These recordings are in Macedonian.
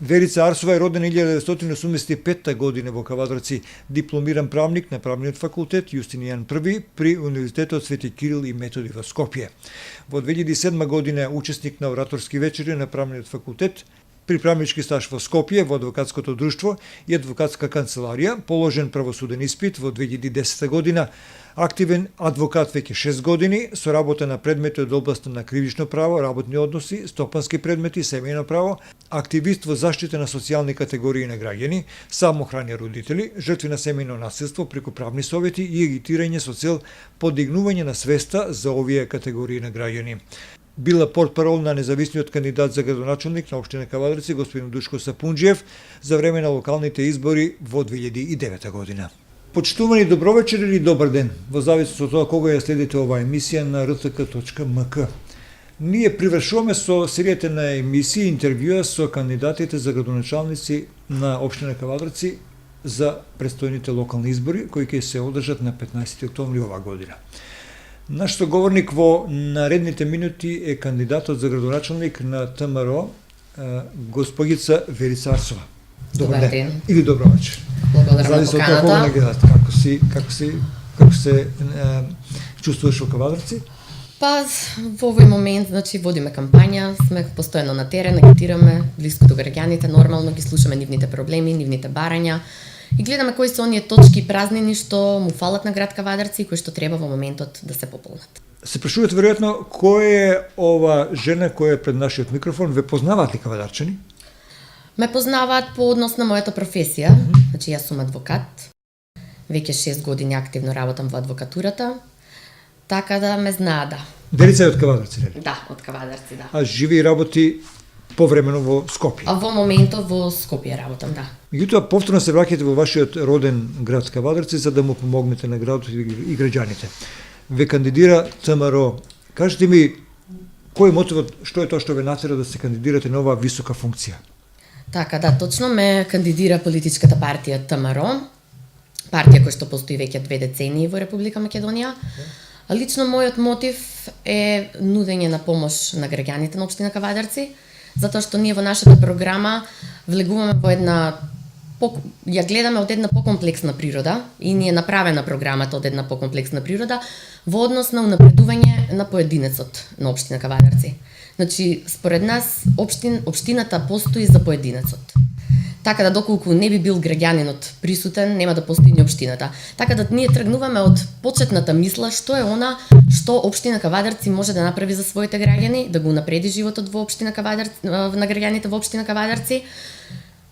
Верица Арсова е родена 1985 година во Кавадарци, дипломиран правник на правниот факултет Јустинијан I при Универзитетот Свети Кирил и Методи во Скопје. Во 2007 година е учесник на ораторски вечери на правниот факултет, приправнички стаж во Скопје, во адвокатското друштво и адвокатска канцеларија, положен правосуден испит во 2010 година, активен адвокат веќе 6 години, со работа на предмети од областта на кривично право, работни односи, стопански предмети, семејно право, активист во заштита на социјални категории на граѓани, самохрани родители, жртви на семејно насилство преку правни совети и агитирање со цел подигнување на свеста за овие категории на граѓани. Била портпарол на независниот кандидат за градоначалник на општина Кавадарци, господин Душко Сапунџиев, за време на локалните избори во 2009 година. Почитувани, добровечер или добар ден, во зависност од тоа кога ја следите оваа емисија на rtk.mk. Ние привршуваме со серијата на емисии интервјуа со кандидатите за градоначалници на општина Кавадарци за предстојните локални избори, кои ќе се одржат на 15 октомври оваа година. Наш соговорник во наредните минути е кандидатот за градоначалник на ТМРО, госпогица Верица Арсова. Добар ден. Или добро вечер. Благодарам за поканата. Како се чувствуваш во Кавадарци? Па, во овој момент, водиме кампања, сме постојано на терен, агитираме блиску до граѓаните, нормално ги слушаме нивните проблеми, нивните барања и гледаме кои се оние точки и празнини што му фалат на град Кавадарци и кои што треба во моментот да се пополнат. Се прашувате веројатно кој е ова жена која е пред нашиот микрофон, ве познаваат ли кавадарчани? Ме познаваат по однос на мојата професија, јас сум адвокат, веќе 6 години активно работам во адвокатурата, така да ме знаат, да. Верица е од Кавадарци, нели? Да, од Кавадарци, да. А живи и работи повремено во Скопје? А во моментот во Скопје работам, да. Меѓутоа, повторно се враќате во вашиот роден град Кавадарци за да му помогнете на градот и граѓаните. Ве кандидира ТМРО. Кажете ми, кој е мотивот, што е тоа што ве натера да се кандидирате на оваа висока функција? Така, да, точно ме кандидира политичката партија ТМРО, партија која што постои веќе 2 децении во Република Македонија. А лично мојот мотив е нудење на помош на граѓаните на општина Кавадарци, затоа што ние во нашата програма влегуваме во ја гледаме од една покомплексна природа и ни е направена програмата од една покомплексна природа во однос на унапредување на поединецот на општина Кавадарци. Според нас, општината постои за поединецот. Така да доколку не би бил граѓанинот присутен, нема да постои ни општината. Така да ние тргнуваме од почетната мисла што е она што општина Кавадарци може да направи за своите граѓани, да го унапреди животот во општина Кавадарци, на граѓаните во општина Кавадарци,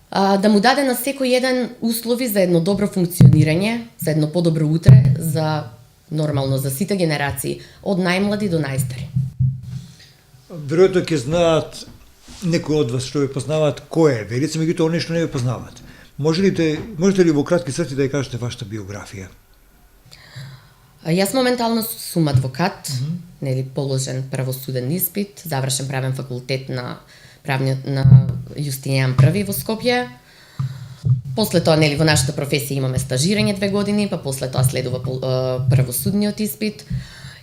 да му даде на секој еден услови за едно добро функционирање, за едно подобро утре, за нормално за сите генерации, од најмлади до најстари. Веројатно ќе знаат некои од вас што ве познаваат кој е Верица, меѓутоа оние што не ве познаваат. Можете ли во кратки црти да ја кажете вашата биографија? Јас моментално сум адвокат, положен правосуден испит, завршен правен факултет на Јустинијан I во Скопје. После тоа, во нашата професија имаме стажирање 2 години, па после тоа следува правосудниот испит.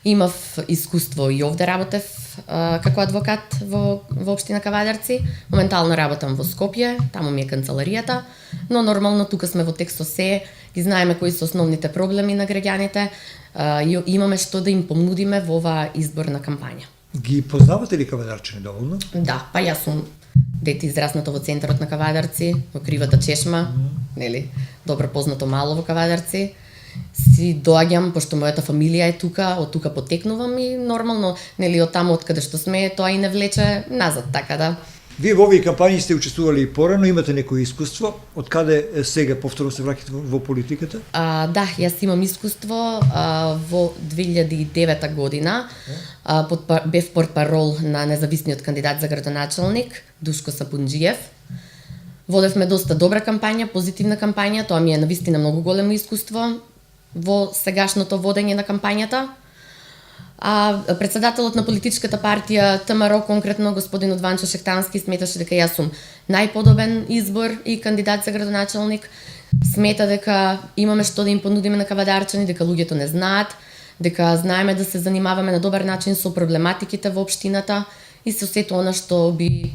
Имав искуство и овде работев како адвокат во општина Кавадарци. Моментално работам во Скопје, таму ми е канцеларијата, но нормално тука сме во текст со се, ги знаеме кои се основните проблеми на граѓаните и имаме што да им понудиме во оваа изборна кампања. Ги познавате ли кавадарчани доволно? Да, па јас сум дете израснато во центарот на Кавадарци, во Кривата чешма, добро познато мало во Кавадарци. Си доаѓам, пошто мојата фамилија е тука, од тука потекнувам и нормално, од таму од каде што сме, тоа и не влече назад, така да. Вие во овие кампањи сте учествували и порано, имате некој искуство, од каде сега повторно се враќате во политиката? Да, јас имам искуство во 2009 година, бев портпарол на независниот кандидат за градоначалник, Душко Сапунџиев. Водевме доста добра кампања, позитивна кампања, тоа ми е навистина многу големо искуство во сегашното водење на кампањата. А председателот на политичката партија ТМРО, конкретно господин Одванчо Шехтански, сметаше дека јас сум најподобен избор и кандидат за градоначалник. Смета дека имаме што да им понудиме на кавадарчани, дека луѓето не знаат, дека знаеме да се занимаваме на добар начин со проблематиките во општината и со сето она што би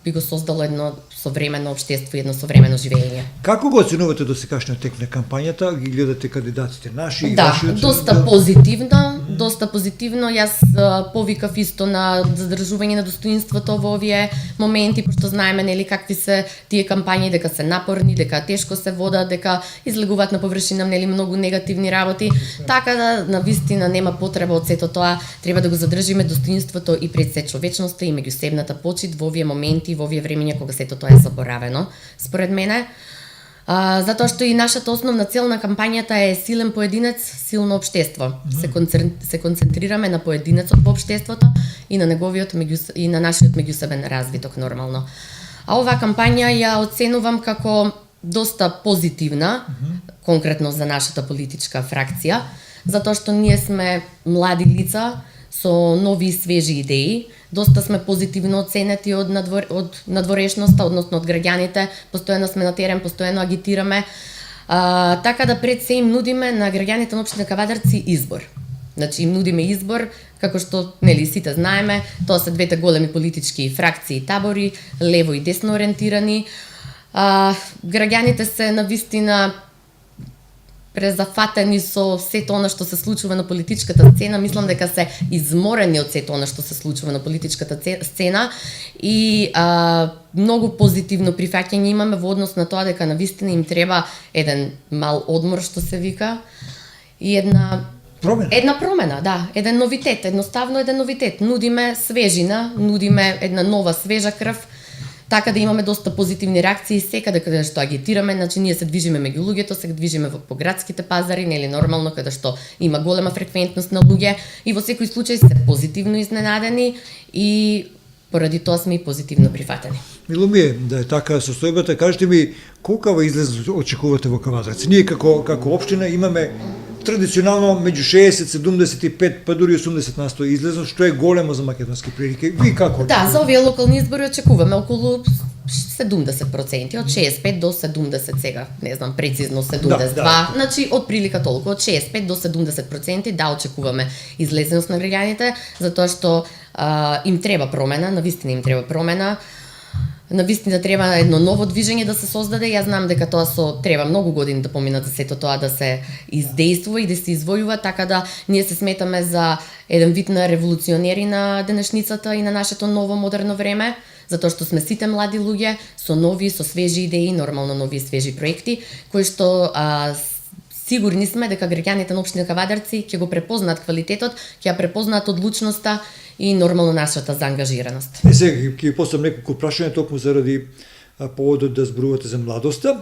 би го создало едно современо општество и едно современо живење. Како го оценувате досегашниот тек на кампањата? Ги гледате кандидатите наши и Да, ваши оценки? доста позитивно. Јас повикав исто на задржување на достоинството во овие моменти, пошто знаеме нели какви се тие кампањи, дека се напорни, дека тешко се водат, дека излегуваат на површина нели многу негативни работи. Така да навистина нема потреба од сето тоа, треба да го задржиме достоинството и пред се човечноста и меѓусебната почит во овие моменти, во овие времиња кога сето тоа е заборавено, според мене. Затоа што и нашата основна цел на кампањата е силен поединец, силно општество. Се концентрираме на поединецот во општеството и на неговиот и на нашиот меѓусебен развиток нормално. А оваа кампања ја оценувам како доста позитивна, конкретно за нашата политичка фракција, затоа што ние сме млади лица со нови и свежи идеи. Доста сме позитивно оценети од надворешноста, односно од граѓаните, постојано сме на терен, постојано агитираме. Така да пред се им нудиме на граѓаните на општина Кавадарци избор. Значи им нудиме избор, како што нели сите знаеме, тоа се двете големи политички фракции и табори, лево и десно ориентирани. Граѓаните се навистина презафатени со сето она што се случува на политичката сцена, мислам дека се изморени од сето она што се случува на политичката сцена и многу позитивно прифаќање имаме во однос на тоа дека навистина им треба еден мал одмор што се вика и една промена, да, еден новитет, едноставно еден новитет. Нудиме свежина, нудиме една нова свежа крв. Така да имаме доста позитивни реакции секаде каде што агитираме, значи ние се движиме меѓу луѓето, се движиме по градските пазари, нели нормално каде што има голема фреквентност на луѓе и во секој случај се позитивно изненадени и поради тоа сме и позитивно прифатени. Мило ми е да е така состојбата, кажете ми колкава излез очекувате во Кавадарци? Ние како општина имаме традиционално меѓу 60, 75, па дури 80% излезно, што е големо за македонски прилики. Ви како? Да, за овие локални избори очекуваме околу 70%, од 65 до 70 сега, не знам прецизно 72, значи од прилика толку, од 65 до 70% да очекуваме излезеност на граѓаните, затоа што им треба промена, навистина им треба промена. Навистина треба едно ново движење да се создаде. Јас знам дека тоа треба многу години да поминат за сето тоа да се издействува и да се извојува, така да ние се сметаме за еден вид на револуционери на денешницата и на нашето ново модерно време, затоа што сме сите млади луѓе со нови, со свежи идеи, нормално нови и свежи проекти, кои што сигурни сме дека граѓаните на општина Кавадарци ќе го препознаат квалитетот, ќе ја препознаат одлучноста и нормално нашата заангажираност. Сега ќе поставам неколку прашања токму заради поводот да зборувате за младоста.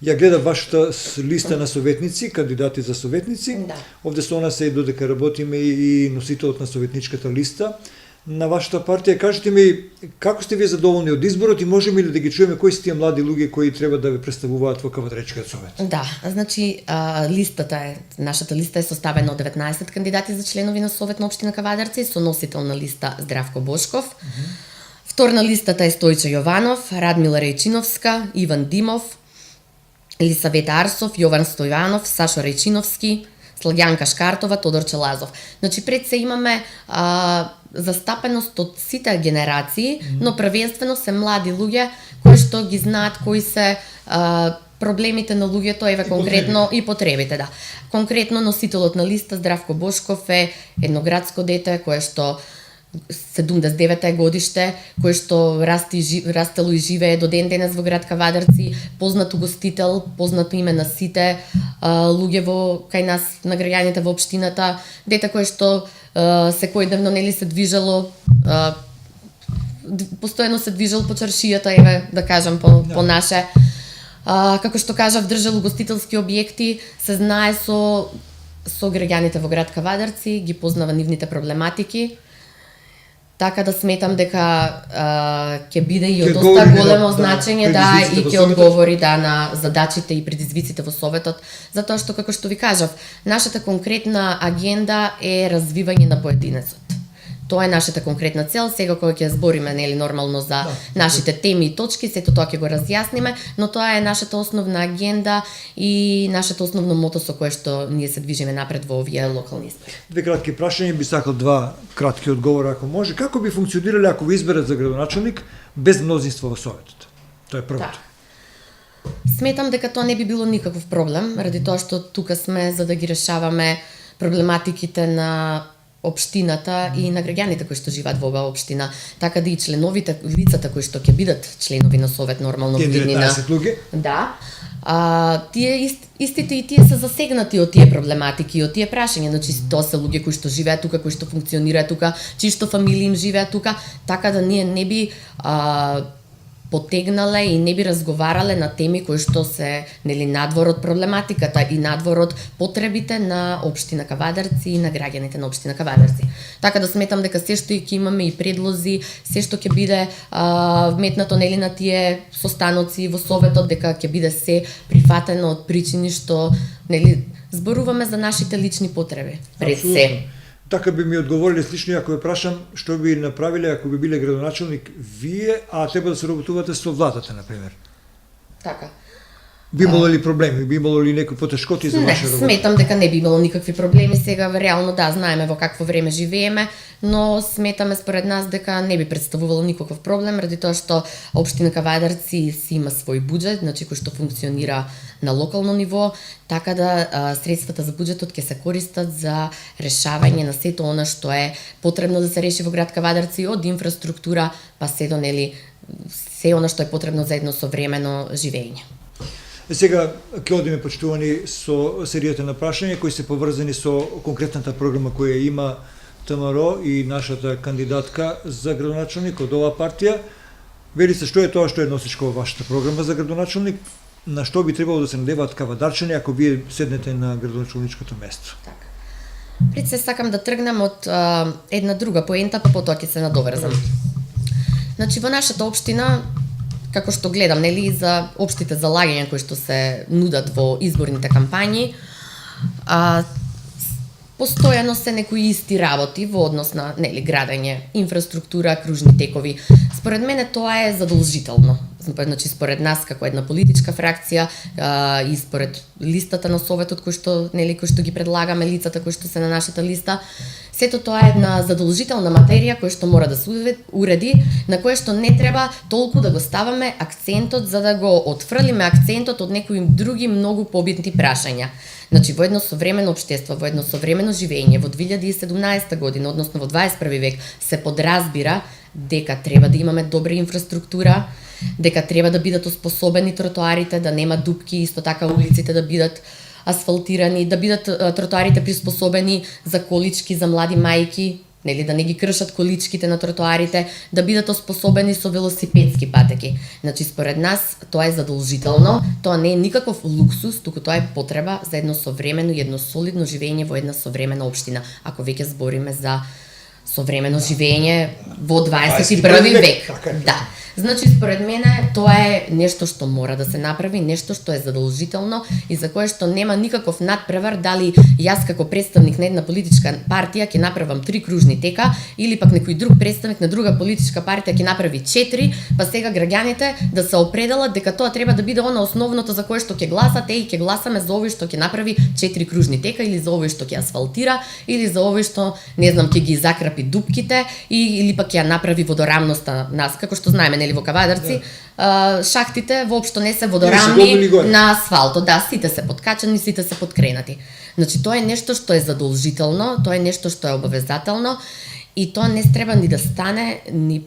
Ја гледав вашата листа на советници, кандидати за советници. Да. Овде со нас е додека работиме и носителот на советничката листа на вашата партија. Кажете ми, како сте вие задоволни од изборот и можеме ли да ги чуеме кои се тие млади луѓе кои треба да ве представуваат во Кавадаречкиот совет? Да, значи нашата листа е составена од 19 кандидати за членови на Совет на општина Кавадарци, со носител на листа Здравко Бошков. Втор на листата е Стојче Јованов, Радмила Рејчиновска, Иван Димов, Елисавета Арсов, Јован Стојанов, Сашо Рејчиновски, Слагјанка Шкартова, Тодор Челазов. Значи пред се имаме застапеност од сите генерации, но првенствено се млади луѓе кои што ги знаат кои се проблемите на луѓето, конкретно и потребите, да. Конкретно носителот на листа Здравко Бошков е едноградско дете кое што 79 годиште, кој што растело и живее до ден денес во град Кавадарци, познат угостител, познато име на сите луѓе кај нас на граѓаните во општината, дете кој што секојдневно нели се движело, постојано се движел по чаршијата, да кажам по наше. Како што кажав, држал угостителски објекти, се знае со граѓаните во град Кавадарци, ги познава нивните проблематики. Така да сметам дека ќе биде и од доста големо значење и ќе одговори на задачите и предизвиците во Советот, затоа што, како што ви кажав, нашата конкретна агенда е развивање на поединецот. Тоа е нашата конкретна цел. Сега кога ќе збориме нели нормално за нашите теми и точки, сето тоа ќе го разјасниме, но тоа е нашата основна агенда и нашето основно мото со кое што ние се движиме напред во овие локални избори. Две кратки прашања, би сакал два кратки одговора ако може. Како би функционирале ако ви изберат за градоначелник без мнозинство во советот? Тоа е првото. Сметам дека тоа не би било никаков проблем, ради тоа што тука сме за да ги решаваме проблематиките на општината и на граѓаните кои што живеат во оваа општина, така да и членовите, лицата кои што ќе бидат членови на совет нормално видни на да. Тие истите и тие се засегнати од тие проблематики, од тие прашања, значи тоа се луѓе кои што живеат тука, кои што функционираат тука, чии што фамилии им живеат тука, така да ние не би потегнале и не би разговарале на теми кои што се нели надвор од проблематиката и надвор од потребите на општина Кавадарци и на граѓаните на општина Кавадарци. Така да сметам дека се што ќе имаме и предлози, се што ќе биде вметнато нели на тие состаноци во советот, дека ќе биде се прифатено од причини што нели зборуваме за нашите лични потреби пред се. Така би ми одговориле слично, ако ве прашам што би направиле ако би биле градоначелник вие, а треба да се работувате со владата, например. Така. Би имало ли проблеми, би имало ли некои потешкоти за ваша работа? Не, сметам дека не би имало никакви проблеми сега, реално да, знаеме во какво време живееме, но сметаме според нас дека не би представувало никаков проблем, ради тоа што општина Кавадарци си има свој буџет, значи кој што функционира на локално ниво, така да средствата за буџетот ќе се користат за решавање на сето она што е потребно да се реши во град Кавадарци, од инфраструктура па се до нели се она што е потребно за едно современо живење. Сега ќе одиме, почитувани, со серијата на прашања кои се поврзани со конкретната програма која има ТМРО и нашата кандидатка за градоначелник од оваа партија. Вели се што е тоа што е носичко во вашата програма за градоначелник, на што би требало да се надеваат кавадарчани ако вие седнете на градоначелничкото место? Така. Пред се сакам да тргнам од една друга поента, па потоа ќе се надоврзам. Значи во нашата општина, како што гледам, нели, за општите залагања кои што се нудат во изборните кампањи, постојано се некои исти работи во однос на нели градење, инфраструктура, кружни текови. Според мене тоа е задолжително. Значи според нас како една политичка фракција и според листата на советот кој што ги предлагаме, лицата кои што се на нашата листа, сето тоа е една задолжителна материја која што мора да се уреди, на која што не треба толку да го ставаме акцентот за да го отфрлиме акцентот од некои други многу побитни прашања. Значи во едно современо општество, во едно современо живење во 2017 година, односно во 21 век, се подразбира дека треба да имаме добра инфраструктура, дека треба да бидат оспособени тротоарите, да нема дупки, исто така улиците да бидат асфалтирани, да бидат тротоарите приспособени за колички, за млади мајки, нели да не ги кршат количките на тротоарите, да бидат оспособени со велосипедски патеки. Значи според нас тоа е задолжително, тоа не е никаков луксус, туку тоа е потреба за едно современо и едно солидно живење во една современа општина. Ако веќе збориме за современо живење во 21 век. Да. Значи, според мене, тоа е нешто што мора да се направи, нешто што е задолжително и за кое што нема никаков надпревар дали јас како представник на една политичка партија ќе направам 3 кружни тека или пак некој друг представник на друга политичка партија ќе направи 4, па сега граѓаните да се определат дека тоа треба да биде она основното за кое што ќе гласат, и ќе гласаме за овој што ќе направи 4 кружни тека или за овој што ќе асфалтира или за овој што не знам ќе ги закрапи дупките или пак ќе ја направи водорамноста нас, како што знаеме во Кавадарци, шахтите воопшто не се водорамни на асфалтот, да, сите се подкачани, сите се подкренати. Значи тоа е нешто што е задолжително, тоа е нешто што е обовезателно и тоа не треба ни да стане ни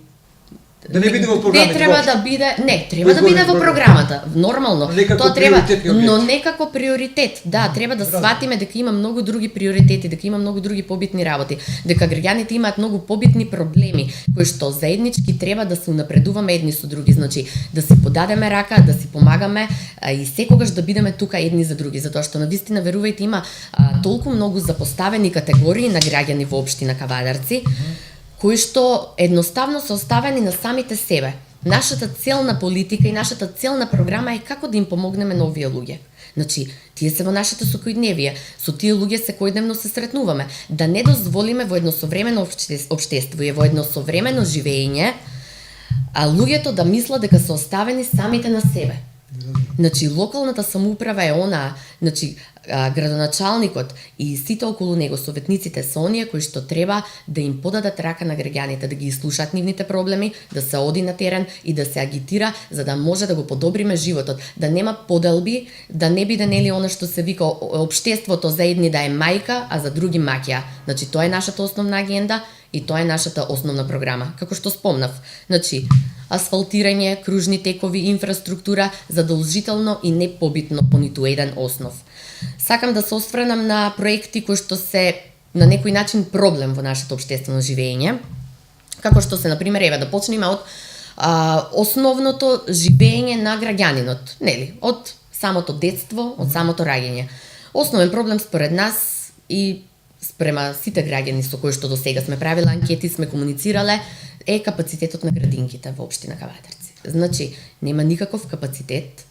да не биде во програмата. Не треба да биде, треба да биде во програмата, нормално. Тоа треба, но некако приоритет. Да, треба да сватиме дека има многу други приоритети, дека има многу други побитни работи, дека граѓаните имаат многу побитни проблеми кои што заеднички треба да се унапредуваме едни со други, значи да си подадеме рака, да си помагаме и секогаш да бидеме тука едни за други, затоа што навистина верувајте има толку многу запоставени категории на граѓани во општина Кавадарци кои што едноставно се оставени на самите себе. нашата цел на политика и нашата цел на програма е како да им помогнеме на овие луѓе. Значи, тие се во нашите секојдневие, со тие луѓе секојдневно се сретнуваме, да не дозволиме во едно современо општество и во едно современо живење, а луѓето да мислат дека се оставени самите на себе. Значи, локалната самоуправа е она, значи, градоначалникот и сите околу него, советниците се оние кои што треба да им подадат рака на граѓаните, да ги слушаат нивните проблеми, да се оди на терен и да се агитира за да може да го подобриме животот, да нема поделби, да не биде нели она што се вика општеството за едни да е мајка, а за други маќа. Значи, тоа е нашата основна агенда и тоа е нашата основна програма. Како што спомнав, значи, асфалтирање, кружни текови, инфраструктура, задолжително и непобитно по ниту еден основ. Сакам да се осврнам на проекти кои што се на некој начин проблем во нашето општествено живење, како што се, например, еве да почнеме од основното живење на граѓанинот, нели, од самото детство, од самото раѓање. Основен проблем според нас и спрема сите граѓани со кои што до сега сме правиле анкети, сме комуницирале, е капацитетот на градинките во општина Кавадарци. Значи, нема никаков капацитет,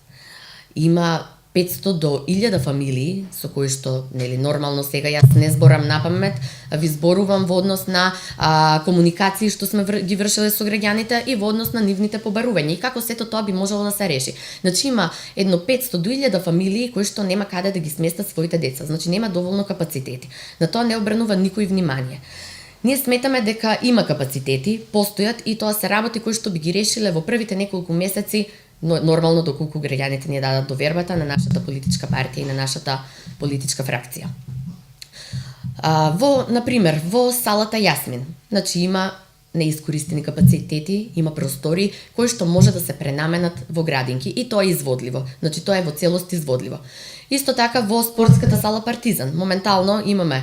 има 500 до 1000 фамилии со кои што, нели, нормално сега јас не зборам напамет, ви зборувам во однос на комуникации што сме ги вршеле со граѓаните и во однос на нивните побарувања и како сето тоа би можело да се реши. Значи, има едно 500 до 1000 фамилии кои што нема каде да ги сместат своите деца, значи нема доволно капацитети. На тоа не обрнува никој внимание. Ние сметаме дека има капацитети, постојат и тоа се работи кои што би ги решиле во првите неколку месеци, нормално доколку граѓаните ни дадат довербата на нашата политичка партија и на нашата политичка фракција. Например, во салата Јасмин, значи има неискористени капацитети, има простори кои што може да се пренаменат во градинки и тоа е изводливо. Значи тоа е во целост изводливо. Исто така во спортската сала Партизан, моментално имаме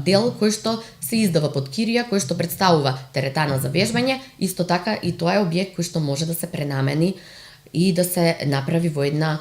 дел кој што се издава под кирија, кој што представува теретана за вежбање, исто така и тоа е објект кој што може да се пренамени и да се направи во една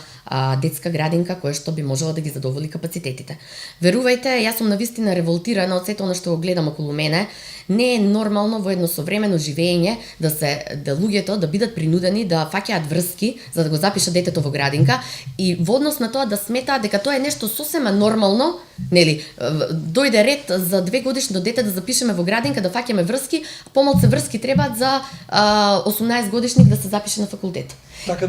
детска градинка која што би можела да ги задоволи капацитетите. Верувајте, јас сум навистина револтирана од сето она што го гледам околу мене. Не е нормално во едно современо живење да луѓето да бидат принудени да фаќаат врски за да го запишат детето во градинка и во однос на тоа да сметаат дека тоа е нешто сосема нормално, нели, дојде ред за 2-годишно дете да запишеме во градинка, да фаќаме врски, помалку врски требаат за 18 годишник да се запише на факултет.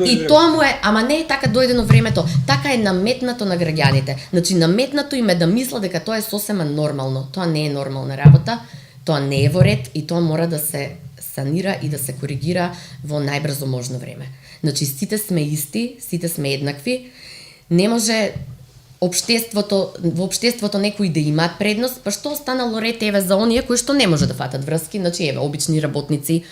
И тоа му е, ама не е така дојдено времето, така е наметнато на граѓаните. Значи наметнато им е да мислат дека тоа е сосема нормално. Тоа не е нормална работа, тоа не е во ред и тоа мора да се санира и да се коригира во најбрзо можно време. Значи сите сме исти, сите сме еднакви. Не може во општеството некои да имаат предност, па што останало ред еве за оние кои што не може да фатат врски, значи еве обични работници,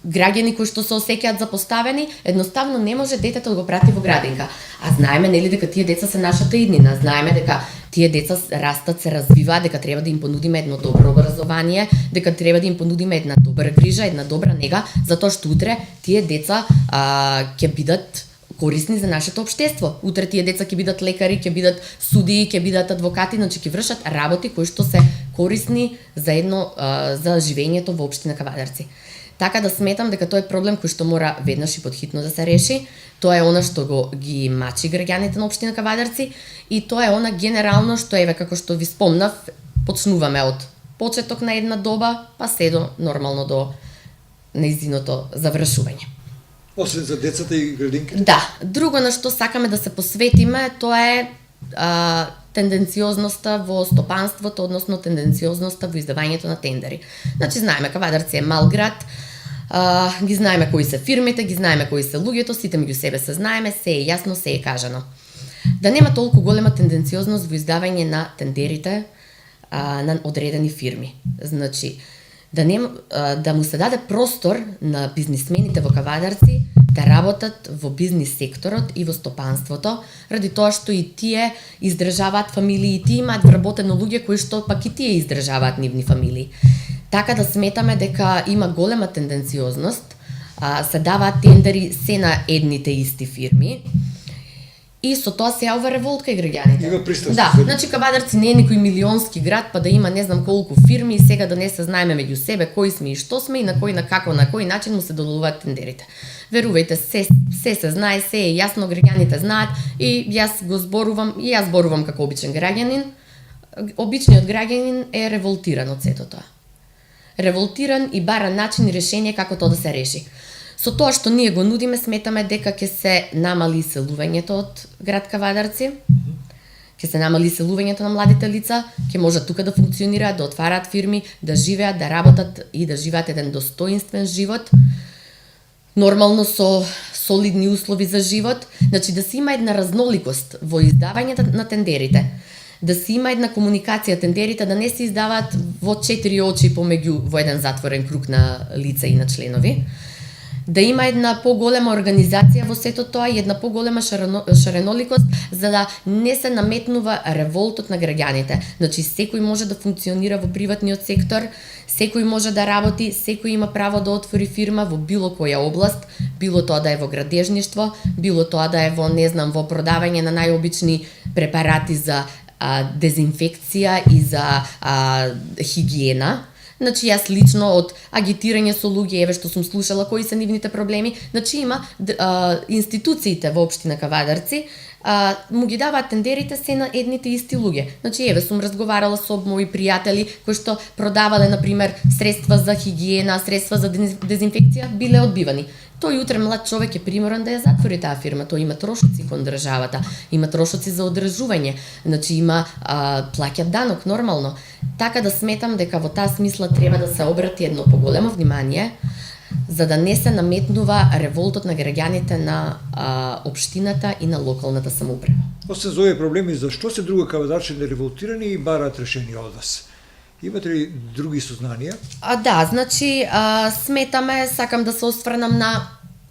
граѓани кои што се осеќаат запоставени, едноставно не може детето да го прати во градинка. А знаеме нели дека тие деца се нашата иднина, знаеме дека тие деца растат, се развиваат, дека треба да им понудиме едно добро образование, дека треба да им понудиме една добра грижа, една добра нега, затоа што утре тие деца ќе бидат корисни за нашето општество. Утре тие деца ќе бидат лекари, ќе бидат судии, ќе бидат адвокати, значи ќе вршат работи кои што се корисни за за живењето во општина Кавадарци. Така да сметам дека тоа е проблем кој што мора веднаш и подхитно да се реши. Тоа е она што ги мачи граѓаните на општина Кавадарци и тоа е она генерално што еве како што ви спомнав, почнуваме од почеток на една доба па се до нормално до нејзиното завршување. Освен за децата и градинките? Да, друго на што сакаме да се посветиме, тоа е тенденциозноста во стопанството, односно тенденциозноста во издавањето на тендери. Значи знаеме Кавадарци е мал град, ги знаеме кои се фирмите, ги знаеме кои се луѓето, сите меѓу себе се знаеме, се е јасно, се е кажано. Да нема толку голема тенденциозност во издавање на тендерите на одредени фирми. Значи, да му се даде простор на бизнисмените во Кавадарци да работат во бизнис секторот и во стопанството, ради тоа што и тие издржаваат фамилии, и тие имаат вработено луѓе кои што пак и тие издржаваат нивни фамилии. Така да сметаме дека има голема тенденциозност, се даваат тендери се на едните исти фирми И со тоа се јавува револтка и граѓаните. Има пристрасност. Да, значи Кавадарци не е некој милионски град, па да има не знам колку фирми и сега да не се знаеме меѓу себе кои сме и што сме и на кој начин му се доделуваат тендерите. Верувајте, се знае, се е јасно, граѓаните знаат и јас зборувам како обичен граѓанин. Обичниот граѓанин е револтиран од сето тоа. Револтиран и бара начин и решение како тоа да се реши. Со тоа што ние го нудиме, сметаме дека ќе се намали иселувањето од град Кавадарци, ќе се намали иселувањето на младите лица, ќе можат тука да функционираат, да отвараат фирми, да живеат, да работат и да живеат еден достоинствен живот, нормално со солидни услови за живот, значи да се има една разноликост во издавањето на тендерите, да се има една комуникација, тендерите да не се издаваат во 4 очи помеѓу во еден затворен круг на лица и на членови, да има една поголема организација во сето тоа и една поголема шареноликост за да не се наметнува револтот на граѓаните. Значи секој може да функционира во приватниот сектор, секој може да работи, секој има право да отвори фирма во било која област, било тоа да е во градежништво, било тоа да е во во продавање на најобични препарати за дезинфекција и за хигиена. Значи јас лично од агитирање со луѓе, еве што сум слушала кои се нивните проблеми, значи има институциите во општина Кавадарци му ги даваат тендерите се на едните исти луѓе. Значи еве сум разговарала со мои пријатели кои што продавале на пример средства за хигиена, средства за дезинфекција, биле одбивани. Тој утре млад човек е приморан да ја затвори таа фирма, тој има трошоци кон државата, има трошоци за одржување, значи има плаќа данок нормално. Така да сметам дека во таа смисла треба да се обрати едно поголемо внимание за да не се наметнува револтот на граѓаните на општината и на локалната самоуправа. Освен за овие проблеми, зашто се друга кавадарчани револтирани и бараат решение од вас? Имате ли други сознанија? Да, значи сметаме, сакам да се осврнам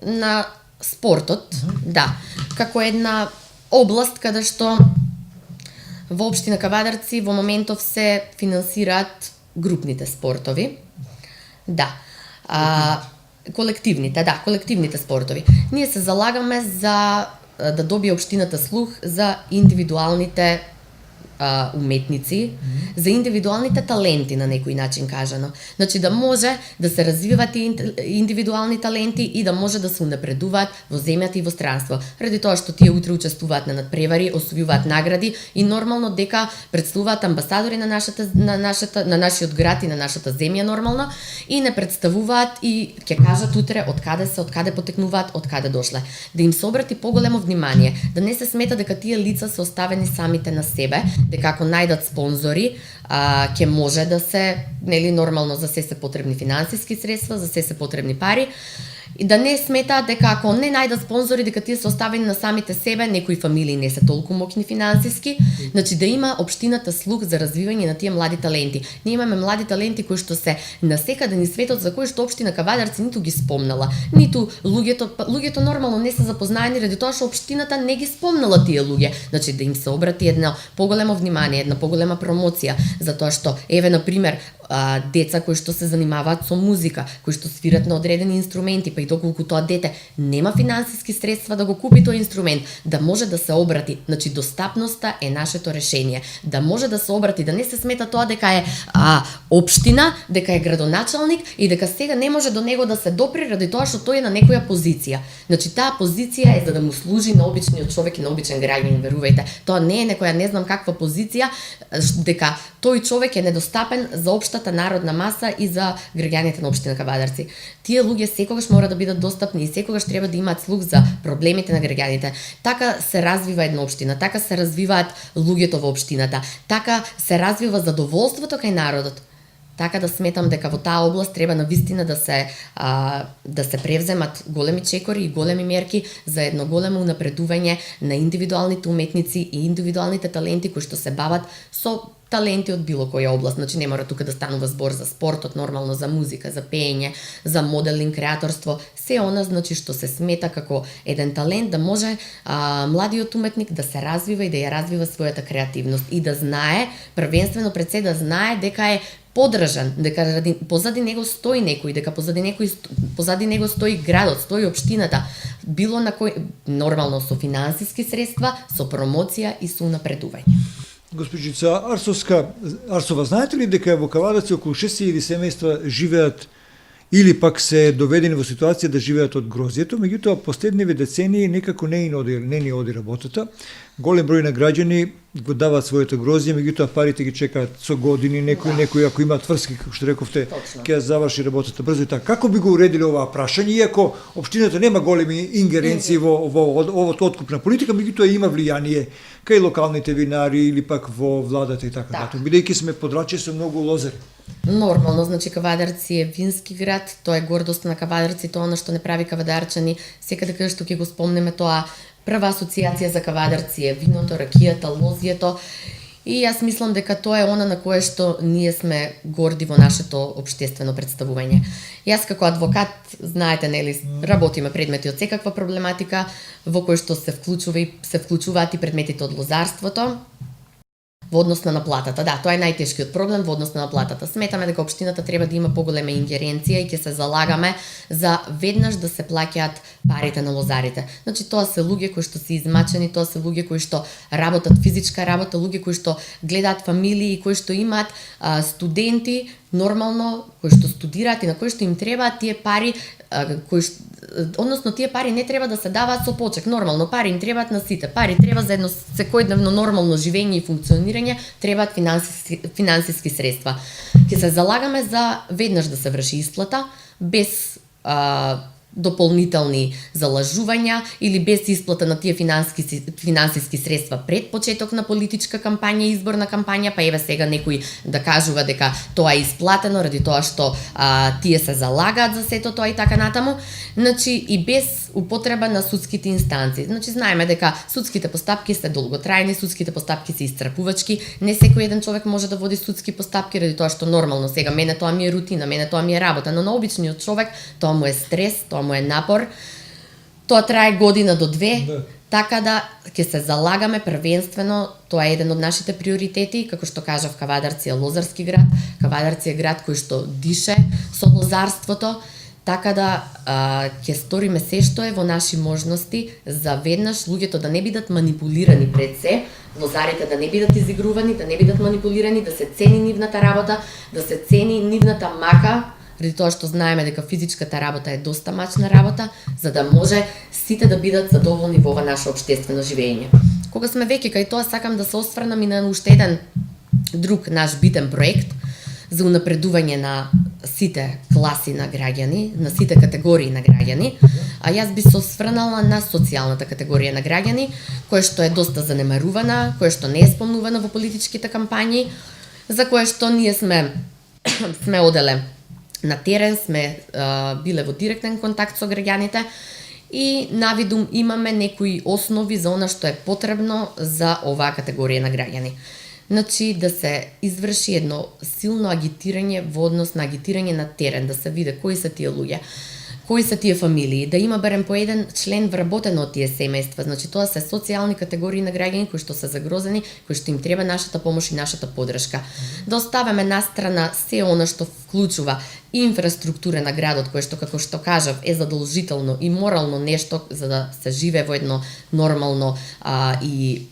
на спортот, да, како една област каде што во општина Кавадарци во моментов се финансираат групните спортови. Да. Колективните спортови. Ние се залагаме за да добие општината слух за индивидуалните уметници, за индивидуалните таленти на некој начин кажано. Значи да може да се развиваат индивидуални таленти и да може да се унапредуваат во земјата и во странство. Ради тоа што тие утре учествуваат на надпревари, освојуваат награди и нормално дека претставуваат амбасадори на нашиот град и на нашата земја нормално и не претставуваат и ќе кажат утре од каде потекнуваат, од каде дошле. Да им се обрати поголемо внимание, да не се смета дека тие лица се оставени самите на себе, дека ако најдат спонзори, ќе може да се, нормално за се потребни финансиски средства, за се потребни пари, и да не сметаат дека ако не најдат спонзори, дека тие се оставени на самите себе, некои фамилии не се толку моќни финансиски, значи да има општината слух за развивање на тие млади таленти. Ние имаме млади таленти кои што се насекаде низ светот за кои што општина Кавадарци ниту ги спомнала, ниту луѓето нормално не се запознаени ради тоа што општината не ги спомнала тие луѓе. Значи да им се обрати едно поголемо внимание, една поголема промоција за тоа што еве на пример деца кои што се занимаваат со музика, кои што свират на одредени инструменти, па и доколку тоа дете нема финансиски средства да го купи тој инструмент, да може да се обрати, значи достапноста е нашето решение, да може да се обрати, да не се смета тоа дека е општина, дека е градоначалник и дека сега не може до него да се допре ради тоа што тој е на некоја позиција. Значи таа позиција е за да му служи на обичниот човек и на обичен граѓанин, верувајте. Тоа не е некоја не знам каква позиција дека тој човек е недостапен за општата народна маса и за граѓаните на општина Кавадарци. Тие луѓе секогаш мора да бидат достапни и секогаш треба да имаат слух за проблемите на граѓаните. Така се развива една општина, така се развиваат луѓето во општината, така се развива задоволството кај народот. Така да сметам дека во таа област треба навистина да се превземат големи чекори и големи мерки за едно големо унапредување на индивидуалните уметници и индивидуалните таленти кои што се бават со таленти од било која област. Значи не мора тука да станува збор за спортот, нормално за музика, за пеење, за моделинг, креаторство, се она значи што се смета како еден талент да може младиот уметник да се развива и да ја развива својата креативност и да знае, првенствено пред се да знае дека е подржан, дека позади него стои некој, дека позади него стои градот, стои општината, било на кој нормално со финансиски средства, со промоција и со унапредување. Госпожица Арсова, знаете ли дека во Кавадарци околу 6000 семејства живеат или пак се доведени во ситуација да живеат од грозието, меѓутоа последниве децении некако не ни оди работата. Голем број на граѓани го даваат своето грозие, меѓутоа парите ги чекаат со години, некој ако има тврски, како што рековте, ќе заврши работата брзо и така. Како би го уредили оваа прашање, иако општината нема големи ингеренции во овој откупна политика, меѓутоа има влијание кај локалните винари или пак во владата и така натаму, бидејќи сме подрачје со многу лозари. Нормално, значи Кавадарци е вински град, тоа е гордост на Кавадарци, тоа што не прави кавадарчани, секаде каде што ќе го спомнеме тоа, прва асоциација за Кавадарци е виното, ракијата, лозјето. И јас мислам дека тоа е она на кое што ние сме горди во нашето општествено представување. Јас како адвокат, знаете, нели, работиме предмети од секаква проблематика во кој што се вклучуваат и предметите од лозарството во однос на наплатата. Да, тоа е најтешкиот проблем во однос на наплатата. Сметаме дека општината треба да има поголема ингеренција и ќе се залагаме за веднаш да се плаќаат парите на лозарите. Значи тоа се луѓе кои што се измачени, тоа се луѓе кои што работат физичка работа, луѓе кои што гледаат фамилии, кои што имаат студенти, нормално, кои што студираат и на кои што им требаат тие пари, односно тие пари не треба да се даваат со почек, нормално пари им требаат на сите, пари треба за едно секојдневно нормално живење и функционирање, требаат финансиски средства. Ќе се залагаме за веднаш да се врши исплата без дополнителни залажувања или без исплата на тие финансиски средства пред почеток на политичка кампања, изборна кампања, па еве сега некој да кажува дека тоа е исплатено ради тоа што тие се залагаат за сето тоа и така натаму, значи и без употреба на судските инстанции. Значи знаеме дека судските постапки се долготрајни, судските постапки се исцрпувачки, не секој еден човек може да води судски постапки ради тоа што нормално сега мене тоа ми е рутина, мене тоа ми е работа, но на обичниот човек тоа му е стрес, тоа му е напор. Тоа трае година до две, така да ќе се залагаме првенствено, тоа е еден од нашите приоритети, како што кажав, Кавадарци е лозарски град, Кавадарци е град кој што дише со лозарството, така да ќе сториме се што е во наши можности за веднаш луѓето да не бидат манипулирани пред се, лозарите да не бидат изигрувани, да не бидат манипулирани, да се цени нивната работа, да се цени нивната мака, ради тоа што знаеме дека физичката работа е доста мачна работа, за да може сите да бидат задоволни во ова наше општествено живење. Кога сме веќе кај тоа, сакам да се осврнам и на уште еден друг наш битен проект за унапредување на сите класи на граѓани, на сите категории на граѓани, а јас би се осврнала на социјалната категорија на граѓани, која што е доста занемарувана, која што не е спомнувана во политичките кампањи, за која што ние сме оделе на терен, сме биле во директен контакт со граѓаните и навидум имаме некои основи за она што е потребно за оваа категорија на граѓани. Значи да се изврши едно силно агитирање во однос на агитирање на терен, да се види кои се тие луѓе, кои се тие фамилии, да има барем по еден член вработен од тие семејства. Значи тоа се социјални категории на граѓани кои што се загрозени, кои што им треба нашата помош и нашата поддршка. Да оставаме настрана се она што вклучува инфраструктура на градот, кој што, како што кажав, е задолжително и морално нешто за да се живее во едно нормално и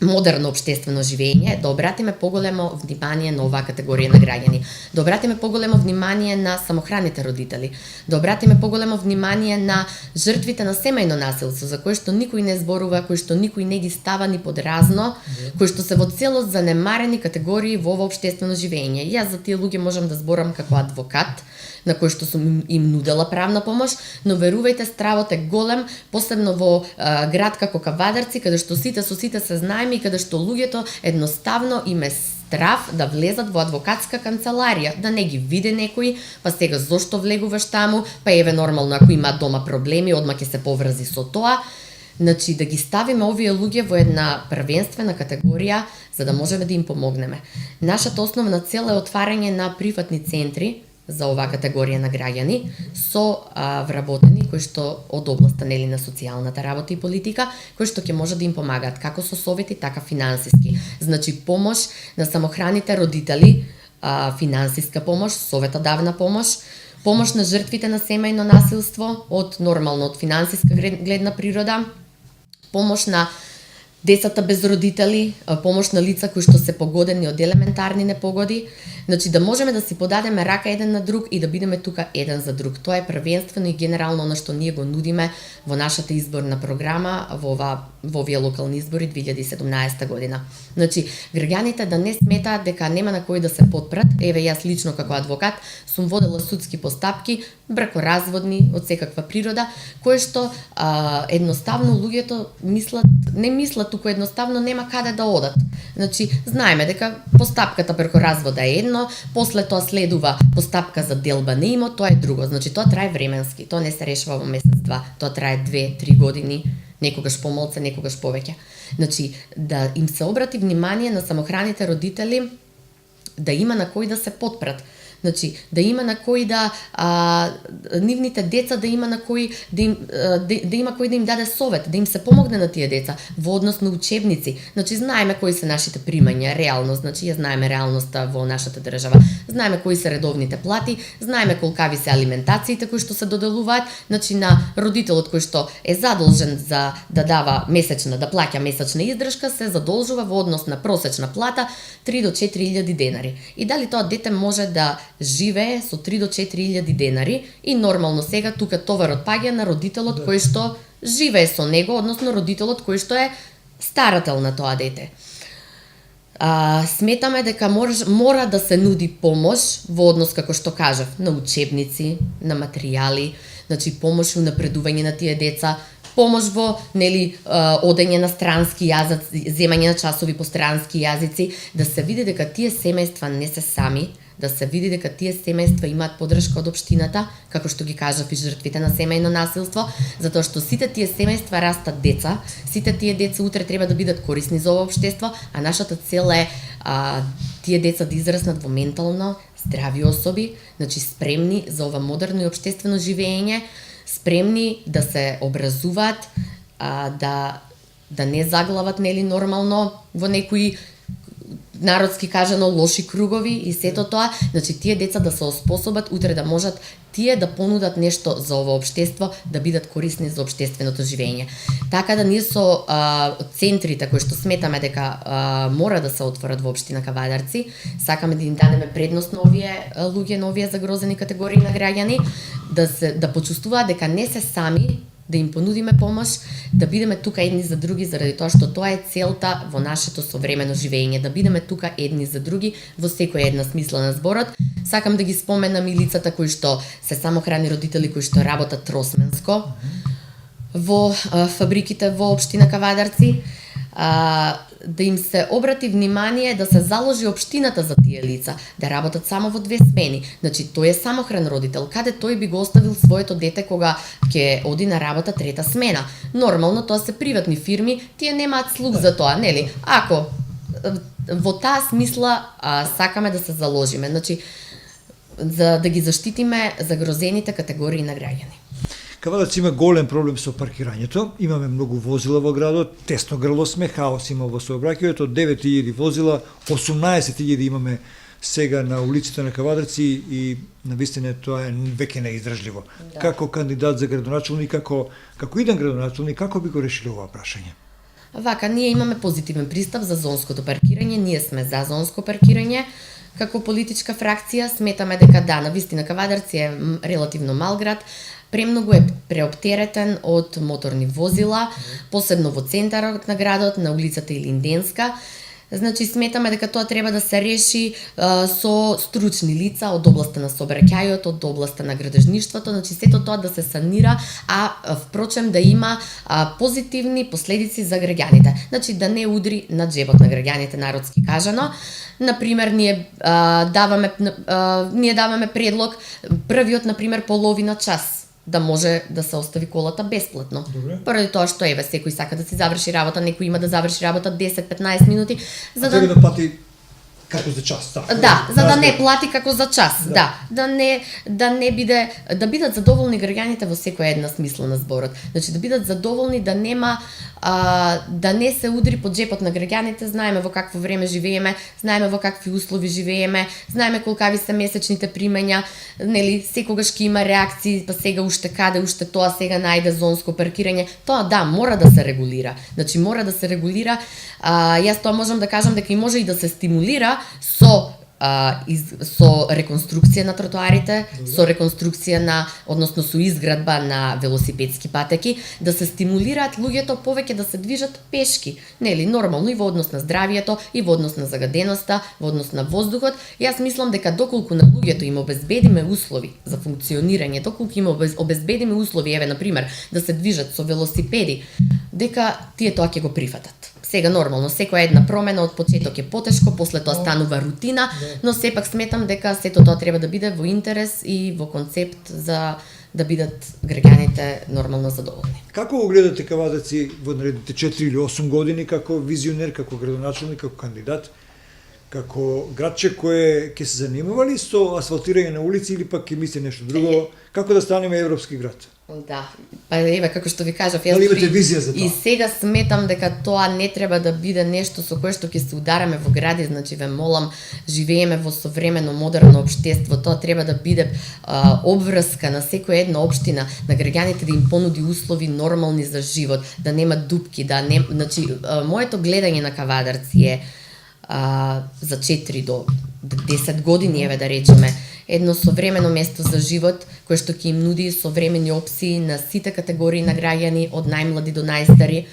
модерно општествено живење, да обратиме поголемо внимание на оваа категорија на граѓани, да обратиме поголемо внимание на самохраните родители, да обратиме поголемо внимание на жртвите на семејно насилство, за кои што никој не зборува, кои што никој не ги става ни под разно, кои што се во целост занемарени категории во ова општествено живење. Јас за тие луѓе можам да зборам како адвокат, на кој што сум им нудела правна помош, но верувајте, стравот е голем, посебно во град како Кавадарци, каде што сите со сите се знаеме и каде што луѓето едноставно им е страв да влезат во адвокатска канцеларија, да не ги види некој, па сега зошто влегуваш таму, па еве нормално ако има дома проблеми, одма ќе се поврзи со тоа. Значи да ги ставиме овие луѓе во една првенствена категорија за да можеме да им помогнеме. Нашата основна цел е отварање на приватни центри за оваа категорија на граѓани со вработени кои што од областа нели на социјалната работа и политика, кои што ќе може да им помагаат како со совети, така финансиски. Значи помош на самохраните родители финансиска помош, советодавна помош, помош на жртвите на семејно насилство од финансиска гледна природа, помош на децата без родители, помош на лица кои што се погодени од елементарни непогоди, значи да можеме да си подадеме рака еден на друг и да бидеме тука еден за друг. Тоа е првенствено и генерално она што ние го нудиме во нашата изборна програма во овие локални избори 2017 година. Значи, граѓаните да не сметаат дека нема на кој да се потпрат. Еве, јас лично како адвокат сум водела судски постапки, бракоразводни од секаква природа, кои што едноставно луѓето не мислат, туку едноставно нема каде да одат. Значи, знаеме дека постапката преку развода е едно, после тоа следува постапка за делба на имот, тоа е друго. Значи, тоа трае временски, тоа не се решава во месец-два, тоа трае 2-3 години, некогаш помалку, некогаш повеќе. Значи, да им се обрати внимание на самохраните родители, да има на кој да се потпрат. Значи, да има на кој нивните деца да има на кој да има кој да им даде совет, да им се помогне на тие деца во однос на учебници. Значи, знаеме кои се нашите примања, реално, значи ја знаеме реалноста во нашата држава. Знаеме кои се редовните плати, знаеме колкави се алиментациите кои што се доделуваат, значи на родителот кој што е задолжен за да дава месечна, да плаќа месечна издржка, се задолжува во однос на просечна плата 3 до 4 илјади денари. И дали тоа дете може да живее со 3 до 4 илјади денари и нормално сега тука товарот паѓа на родителот кој што живее со него, односно родителот кој што е старател на тоа дете. Сметаме дека мора да се нуди помош во однос, како што кажав, на учебници, на материјали, значи помош и напредување на тие деца, помош во одење на странски јазици, земање на часови по странски јазици, да се види дека тие семејства не се сами, да се види дека тие семејства имаат поддршка од општината, како што ги кажав и жртвите на семејно насилство, затоа што сите тие семејства растат деца, сите тие деца утре треба да бидат корисни за ова општество, а нашата цел е тие деца да израснат во ментално здрави особи, значи спремни за ова модерно и општествено живење, спремни да се образуваат, да не заглават нормално во некои народски кажано лоши кругови и сето тоа, значи тие деца да се оспособат утре да можат тие да понудат нешто за ова општество, да бидат корисни за општественото живење. Така да ние со центрите кои што сметаме дека мора да се отворат во општина Кавадарци, сакаме да им дадеме предност на овие луѓе, на овие загрозени категории на граѓани, да почувствуваат дека не се сами, да им понудиме помош, да бидеме тука едни за други, заради тоа што тоа е целта во нашето современо живење, да бидеме тука едни за други во секоја една смисла на зборот. Сакам да ги споменам и лицата кои што се самохрани родители кои што работат тросменско во фабриките во општина Кавадарци, да им се обрати внимание да се заложи општината за тие лица, да работат само во 2 смени. Значи, тој е самохран родител, каде тој би го оставил своето дете кога ќе оди на работа 3-та смена. Нормално, тоа се приватни фирми, тие немаат слух за тоа, нели? Ако во таа смисла сакаме да се заложиме, значи, за да ги заштитиме загрозените категории на граѓани. Кавадарци има голем проблем со паркирањето. Имаме многу возила во градот, тесно грло сме, хаос има во сообраќајето, 9000 возила, 18000 имаме сега на улиците на Кавадарци и навистина тоа е веќе неиздржливо. Да. Како кандидат за градоначелник, како иден градоначелник, како би го решили ова прашање? Вака, ние имаме позитивен пристап за зонското паркирање, ние сме за зонско паркирање. Како политичка фракција сметаме дека да, навистина Кавадарци е релативно мал град, премногу е преоптеретен од моторни возила, посебно во центарот на градот, на улицата Илинденска. Значи, сметаме дека тоа треба да се реши со стручни лица од областа на сообраќајот, од областа на градежништвото, значи сето тоа да се санира, впрочем да има позитивни последици за граѓаните. Значи, да не удри на джебот на граѓаните, народски кажано. Например, ние даваме предлог првиот, например, половина час да може да се остави колата бесплатно. Добре. Поради тоа што еве секој сака да си заврши работа, некој има да заврши работа 10-15 минути, за да плати Како за час, така. Да, за да не плати како за час, да не биде, да бидат задоволни граѓаните во секоја една смисла на зборот. Значи да бидат задоволни, да нема да не се удри по джепот на граѓаните, знаеме во какво време живееме, знаеме во какви услови живееме, знаеме колкави се месечните примања, нели, секогаш ќе има реакции, па сега уште каде, уште тоа, сега најде зонско паркирање. Тоа да, мора да се регулира. Значи мора да се регулира. Јас тоа можам да кажам дека и може и да се стимулира со реконструкција на тротоарите, со реконструкција на, односно со изградба на велосипедски патеки, да се стимулираат луѓето повеќе да се движат пешки, нели, нормално и во однос на здравието, и во однос на загаденоста, во однос на воздухот. Јас мислам дека доколку на луѓето им обезбедиме услови за функционирање, доколку им обезбедиме услови, еве на пример, да се движат со велосипеди, дека тие тоа ќе го прифатат. Сега нормално, секоја една промена од почеток е потешко, после тоа станува рутина, но сепак сметам дека сето тоа треба да биде во интерес и во концепт за да бидат граѓаните нормално задоволни. Како го гледате Кавадаци во наредните 4 или 8 години како визионер, како градоначелник, како кандидат, како градче кое ќе се занимава ли со асфалтирање на улици или пак ќе мисли нешто друго, како да станеме европски град? Да, па еве како што ви кажав, јас имате визија за тоа? И сега сметам дека тоа не треба да биде нешто со кое што ќе се удараме во гради, значи ве молам, живееме во современо модерно општество, тоа треба да биде обврска на секоја една општина, на граѓаните да им понуди услови нормални за живот, да нема дупки, да не, значи моето гледање на Кавадарци е за 4 до 10 години, еве да речеме, едно современо место за живот, кое што ќе им нуди современи опции на сите категории на граѓани, од најмлади до најстари,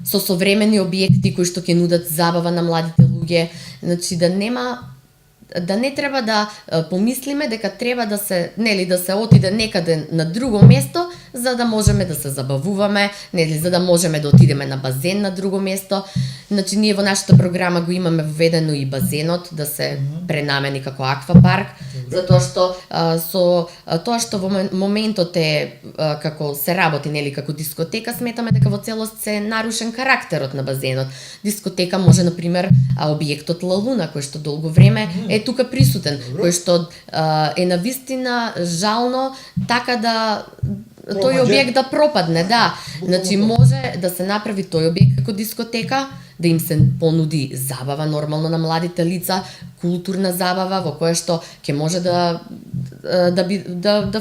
со современи објекти кои што ќе нудат забава на младите луѓе, значи да не треба да помислиме дека треба да се, нели, да се отиде некаде на друго место за да можеме да се забавуваме, нели, за да можеме да отидеме на базен на друго место. Значи ние во нашата програма го имаме введено и базенот да се пренамени како аквапарк, затоа што со тоа што во моментот е како се работи, нели, како дискотека, сметаме дека во целост се нарушен карактерот на базенот. Дискотека може, на пример, објектот Ла Луна, кој што долго време е тука присутен, кој што е навистина жално така да тој објект да пропадне, да. Значи може да се направи тој објект како дискотека, да им се понуди забава нормално на младите лица, културна забава во која што ќе може да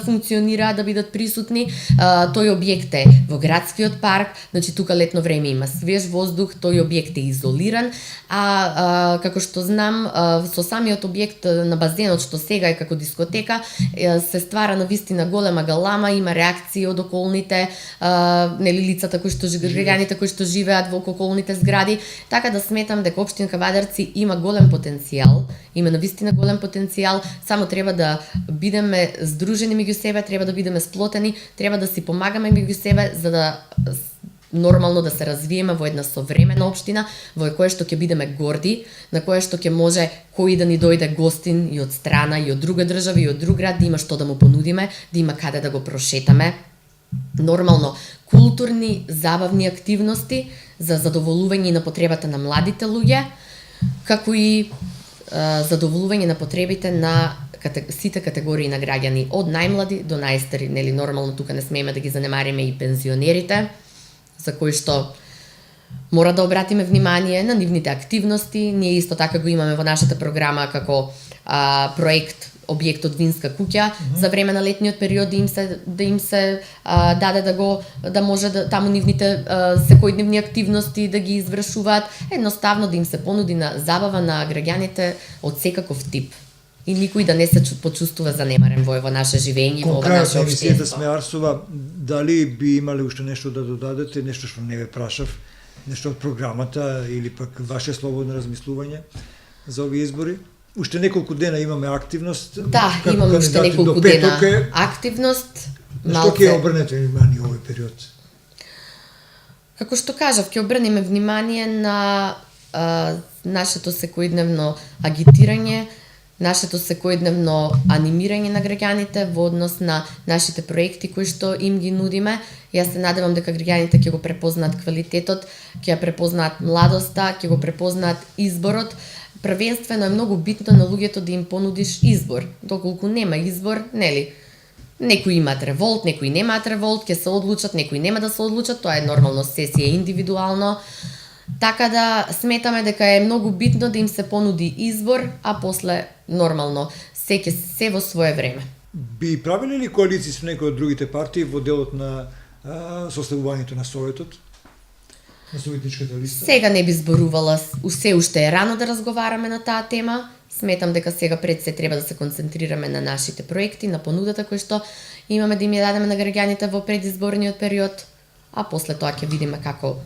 функционира, да бидат присутни. Тој објект е во градскиот парк, значи тука летно време има свеж воздух, тој објект е изолиран, како што знам, со самиот објект на базенот што сега е како дискотека, се ствара навистина голема галама, има реакции од околните, нели, лицата кои што граѓаните кои што живеат во околните згради, така да сметам дека општина Кавадарци има голем потенцијал, има навистина голем потенцијал, само треба да бидеме здружени меѓу себе, треба да бидеме сплотени, треба да си помагаме меѓу себе за да нормално да се развиеме во една современа општина во која што ќе бидеме горди, на која што ќе може кој да ни дојде гостин и од страна и од друга држава и од друг град, да има што да му понудиме, да има каде да го прошетаме. Нормално културни, забавни активности за задоволување на потребата на младите луѓе, како и задоволување на потребите на сите категории на граѓани, од најмлади до најстари, нели, нормално тука не смееме да ги занемариме и пензионерите, за кои што мора да обратиме внимание на нивните активности. Ние исто така го имаме во нашата програма како проект објектот Винска куќа за време на летниот период да им се даде да може да таму нивните секојдневни активности да ги извршуваат, едноставно да им се понуди на забава на граѓаните од секаков тип. И никој да не се почувствува занемарен во наше живење, во наше општество. Емисијата сме Арсова, дали би имале уште нешто да додадете, нешто што не ве прашав, нешто од програмата или пак ваше слободно размислување за овие избори? Уште неколку дена имаме активност. Да, имаме уште неколку дена активност. На што ќе обрнете внимание овој период? Како што кажав, ќе обрнеме внимание на нашето секојдневно агитирање, нашето секојдневно анимирање на граѓаните во однос на нашите проекти кои што им ги нудиме. Јас се надевам дека граѓаните ќе го препознаат квалитетот, ќе ја препознаат младоста, ќе го препознаат изборот, првенствено е многу битно на луѓето да им понудиш избор. Доколку нема избор, нели? Некои имаат револт, некои немаат револт, ќе се одлучат, некои нема да се одлучат, тоа е нормално, се си е индивидуално. Така да сметаме дека е многу битно да им се понуди избор, а после нормално се во свое време. Би правиле ли коалиции со некои од другите партии во делот на составувањето на Советот? На советничката листа? Сега не би зборувала, се уште е рано да разговараме на таа тема. Сметам дека сега пред се треба да се концентрираме на нашите проекти, на понудата кои што имаме да им ја дадеме на граѓаните во предизборниот период, а после тоа ќе видиме како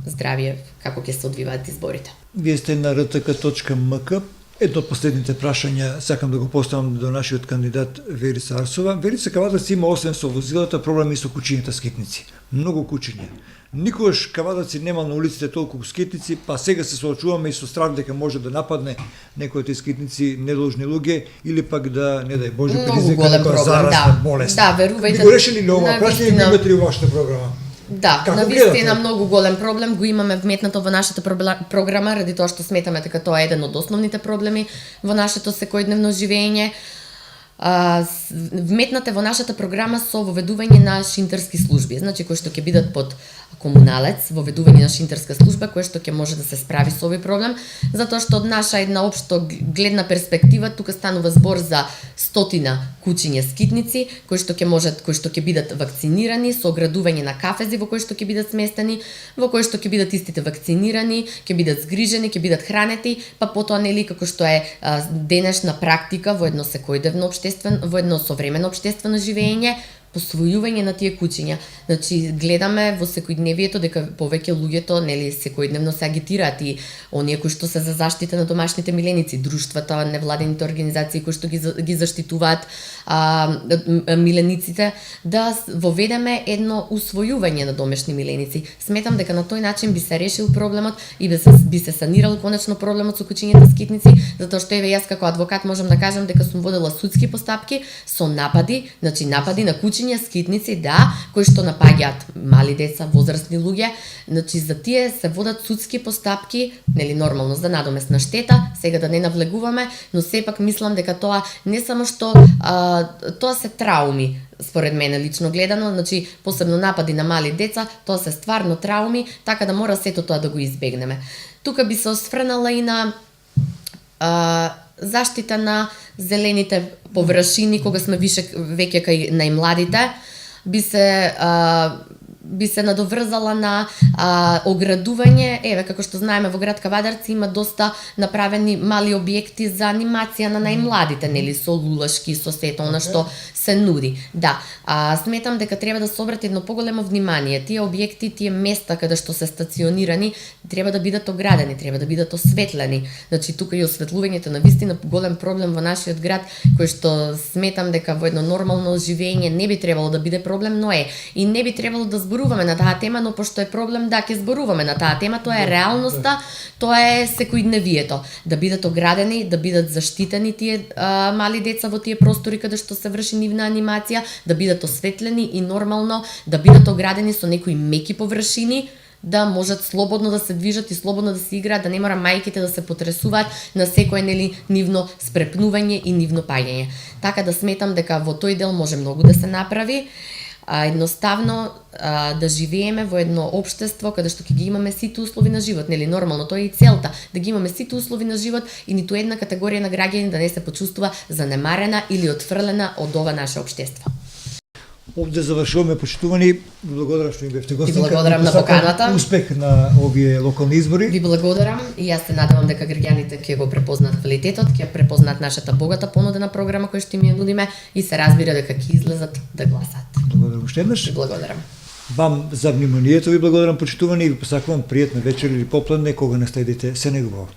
здравие, како ќе се одвиваат изборите. Вие сте на rtk.mk. Едно од последните прашања сакам да го поставам до нашиот кандидат Верица Арсова. Верица, Кавадарци има освен со возилата проблеми со кучињата скитници. Многу кучиња. Никогаш Кавадарци нема на улиците толку скитници, па сега се соочуваме и со страх дека може да нападне некои од тие скитници недолжни луѓе или пак да, не дај Боже, предизвика некоја заразна болест. Да, верувајте. Би го решили ли ова прашање и го имате ли во вашата програма? Да, навистина многу голем проблем го имаме вметнато во нашата програма, ради тоа што сметаме дека тоа е еден од основните проблеми во нашето секојдневно живење. Вметнате во нашата програма со воведување на шинтерски служби, значи кои што ќе бидат под комуналец, воведување на шинтерска служба која што ќе може да се справи со овој проблем, затоа што од наша една општо гледна перспектива тука станува збор за 100 кучиња скитници кои што ќе бидат вакцинирани со оградување на кафези во кои што ќе бидат сместени, во кои што ќе бидат истите вакцинирани, ќе бидат згрижени, ќе бидат хранети, па потоа нели како што е денешна практика во едно секојдневно во едно современо општествено живење, посвојување на тие кучиња. Значи гледаме во секојдневието дека повеќе луѓето нели секојдневно се агитираат и оние кои што се за заштита на домашните миленици, друштвата, невладените организации кои што ги заштитуваат милениците, да воведеме едно усвојување на домашни миленици. Сметам дека на тој начин би се решил проблемот и би се санирал конечно проблемот со кучињата скитници, затоа што еве јас како адвокат можам да кажам дека сум водела судски постапки со напади, значи напади на кучиња скитници, да, кои што напаѓаат мали деца, возрастни луѓе, значи за тие се водат судски постапки, нели нормално за надомесна штета, сега да не навлегуваме, но сепак мислам дека тоа не само што тоа се трауми, според мене лично гледано, значи посебно напади на мали деца, тоа се стварно трауми, така да мора сето тоа да го избегнеме. Тука би се осврнала и на заштита на зелените површини кога сме веќе кај најмладите, би се надоврзала на оградување. Еве, како што знаеме, во град Кавадарци има доста направени мали објекти за анимација на најмладите, нели, со лулашки, со сето она што се нуди. Да, сметам дека треба да се обрати едно поголемо внимание. Тие објекти, тие места каде што се стационирани, треба да бидат оградени, треба да бидат осветлени. Значи, тука и осветлувањето на вистина голем проблем во нашиот град, кој што сметам дека во едно нормално живење не би требало да биде проблем, но е. И не би требало да зборуваме на таа тема, но пошто е проблем, да, ќе зборуваме на таа тема, тоа е реалноста, тоа е секојдневието. Да бидат оградени, да бидат заштитени тие мали деца во тие простори каде што се врши нивна анимација, да бидат осветлени и нормално да бидат оградени со некои меки површини, да можат слободно да се движат и слободно да се играат, да не мора мајките да се потресуваат на секое нели нивно спрепнување и нивно паѓање. Така да сметам дека во тој дел може многу да се направи. Едноставно да живееме во едно општество каде што ќе ги имаме сите услови на живот, нели нормално тоа е и целта, да ги имаме сите услови на живот и ниту една категорија на граѓани да не се почувствува занемарена или отфрлена од ова наше општество. Овде завршуваме, почитувани. Ви благодарам што ми бевте гостинка. Ви благодарам на поканата. Успех на овие локални избори. Ви благодарам и јас се надевам дека граѓаните ќе го препознаат квалитетот, ќе препознаат нашата богата понудена програма која што им ја нудиме и се разбира дека ќе излезат да гласат. Благодарам уште еднаш. Ви благодарам. Вам за вниманието ви благодарам, почитувани, и ви посакувам пријатна вечер или попладне кога наследите се негово.